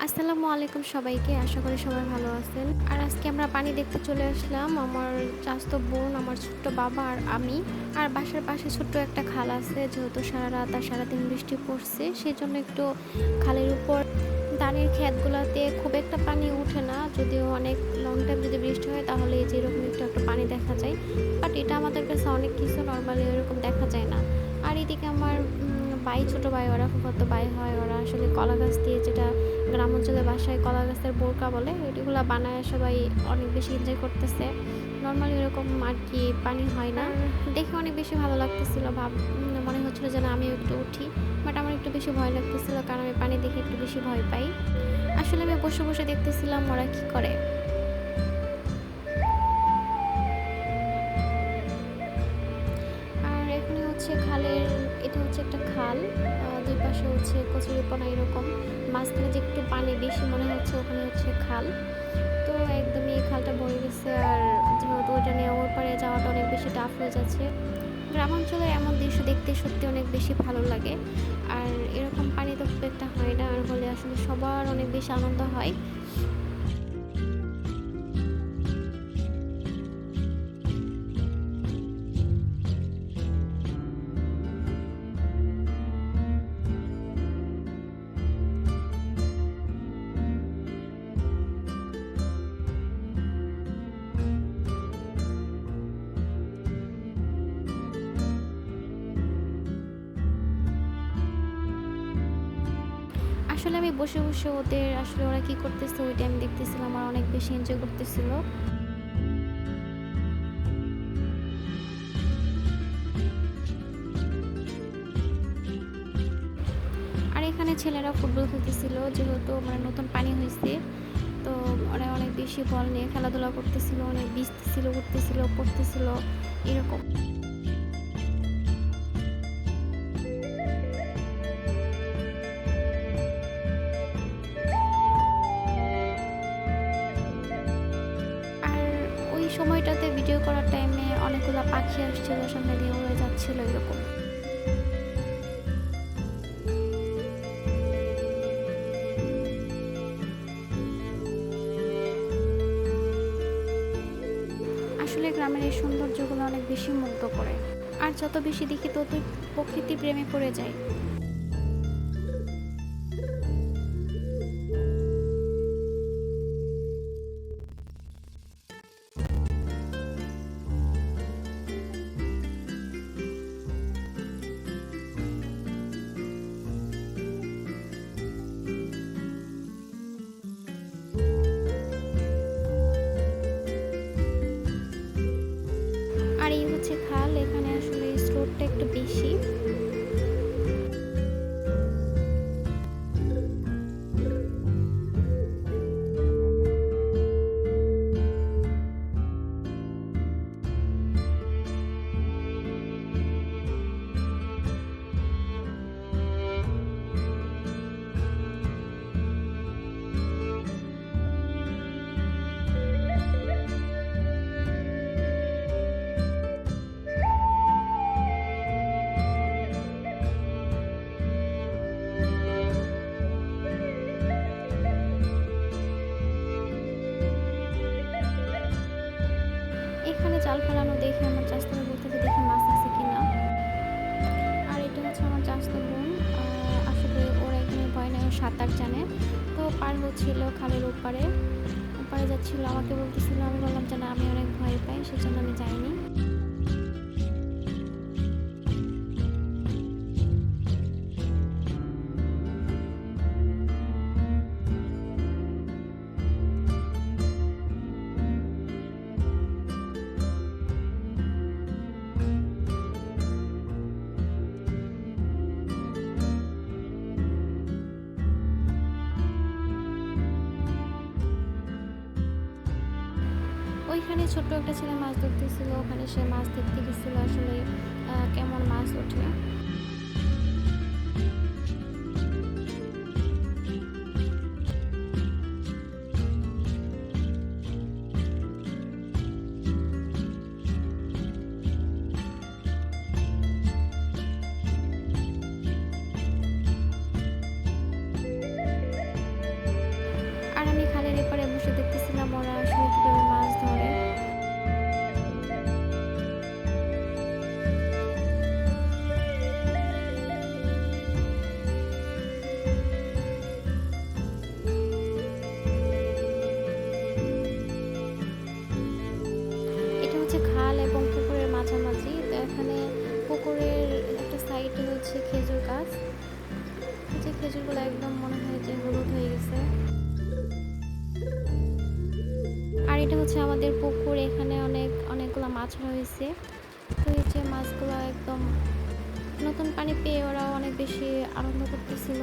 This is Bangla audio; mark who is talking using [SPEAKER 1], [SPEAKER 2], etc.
[SPEAKER 1] আসসালামু আলাইকুম সবাইকে। আশা করি সবাই ভালো আছেন। আর আজকে আমরা পানি দেখতে চলে আসলাম। আমার চাচাতো বোন, আমার ছোট্ট বাবা আর আমি। আর বাসার পাশে ছোট্ট একটা খাল আছে। যেহেতু সারারাত আর সারাদিন বৃষ্টি পড়ছে, সেজন্য একটু খালের উপর ধানের ক্ষেতগুলাতে খুব একটা পানি উঠে না। যদিও অনেক লং টাইম যদি বৃষ্টি হয় তাহলে এই যে এরকম একটু পানি দেখা যায়। বাট এটা আমাদের কাছে অনেক কিছু, নরমালি এরকম দেখা যায় না। আর এদিকে আমার ভাই, ছোট ভাই, ওরা ফুফাতো ভাই হয়। ওরা আসলে কলা গাছ দিয়ে, যেটা গ্রাম অঞ্চলে বাসায় কলা গাছের বোরকা বলে, এগুলো বানায় সবাই অনেক বেশি এনজয় করতেছে। নর্মালি এরকম আর কি পানি হয় না। দেখে অনেক বেশি ভালো লাগতেছিল। মনে হচ্ছিল যে না আমিও একটু উঠি, বাট আমার একটু বেশি ভয় লাগতেছিল, কারণ আমি পানি দেখে একটু বেশি ভয় পাই। আসলে আমি বসে বসে দেখতেছিলাম ওরা কি করে। আর এখানে হচ্ছে খালের, এটা হচ্ছে একটা খাল। দুই পাশে হচ্ছে কচুরিপানা এরকম, মাঝখানে যে একটু পানি বেশি মনে হচ্ছে ওখানে হচ্ছে খাল। তো একদমই এই খালটা ভরে গেছে। আর যেহেতু ওইটা নিয়ে ওর পারে যাওয়াটা অনেক বেশি টাফ হয়ে যাচ্ছে। গ্রামাঞ্চলে এমন দৃশ্য দেখতে সত্যি অনেক বেশি ভালো লাগে। আর এরকম পানি তো খুব একটা হয় না, আর হলে আসলে সবার অনেক বেশি আনন্দ হয়। আসলে আমি বসে বসে ওদের, আসলে ওরা কি করতেছে ওইটা আমি দেখতেছিলাম, আর অনেক বেশি এনজয় করতেছিল। আর এখানে ছেলেরা ফুটবল খেলতেছিল, যেহেতু মানে নতুন পানি হয়েছে। তো ওরা অনেক বেশি বল নিয়ে খেলাধুলা করতেছিল, অনেক ভিজতেছিল, উঠতেছিল, পড়তেছিল এরকম। আর ওই সময়টাতে ভিডিও করার টাইমে অনেকগুলো পাখি আসছিল, সামনে দিয়ে উড়ে যাচ্ছিল এরকম। আসলে গ্রামের এই সৌন্দর্যগুলো অনেক বেশি মুগ্ধ করে। আর যত বেশি দেখি ততই প্রকৃতির প্রেমে পড়ে যায়। আর এই হচ্ছে খাল, এখানে আসলে স্রোতটা একটু বেশি। এখানে জাল ফেলানো দেখে আমার চাষতো বলতেছে দেখি মাছ আছে কিনা। আর এটা হচ্ছে আমার চাষতো বোন। আসলে ওরা এখানে ভয় নেই, ও সাঁতার জানে। তো পার হচ্ছিল খালের ওপারে, ওপারে যাচ্ছিল, আমাকে বলতেছিল। আমি বললাম যে না আমি অনেক ভয় পাই, সেজন্য আমি যাইনি। ওইখানে ছোট্ট একটা ছেলে মাছ ধরতেছিল, ওখানে সে মাছ দেখতে গেছিল আসলে কেমন মাছ ওঠে। হচ্ছে খেজুর গাছ। এই যে খেজুরগুলো একদম মনে হয় যে হলুদ হয়ে গেছে। আর এটা হচ্ছে আমাদের পুকুর, এখানে অনেকগুলো মাছ রয়েছে। তো এই যে মাছগুলো একদম নতুন পানি পেয়ে ওরা অনেক বেশি আনন্দ করতেছিল।